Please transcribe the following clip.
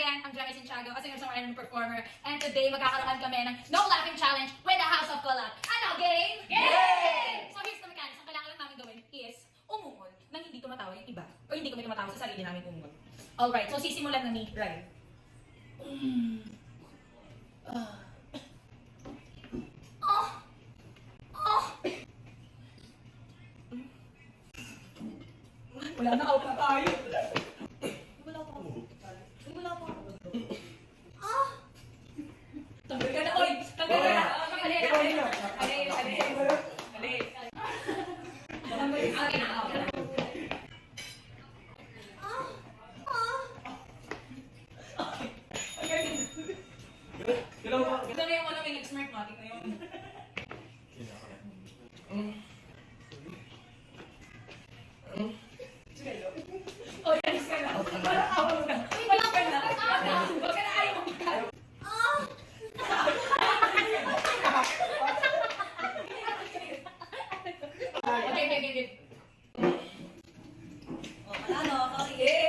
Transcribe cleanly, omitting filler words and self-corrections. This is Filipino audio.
again, I'm Jerry Santiago, a singer-songwriter and performer. And today, magkakaroon kami ng No Laughing Challenge with the House of Collab. Ano, game? Game! So here's the mechanics. Ang kailangan lang namin gawin is umungol nang hindi tumatawa yung iba. O hindi kami tumatawa sa sarili namin umungol. Alright, so sisimulan na ni Ryan. Wala na, out na tayo. Wala pa ako. Wala pa ako. Tanggal ka na, oy! Tanggal ka na! Alin, alin, alin, alin. Okay na, okay na. Ito na yung ano, yung Smartmatic na yun. Oh, yes ka na. Parang ako na. Wala ka na. Huwag ka na ayaw. Okay. Wala no, Yeah.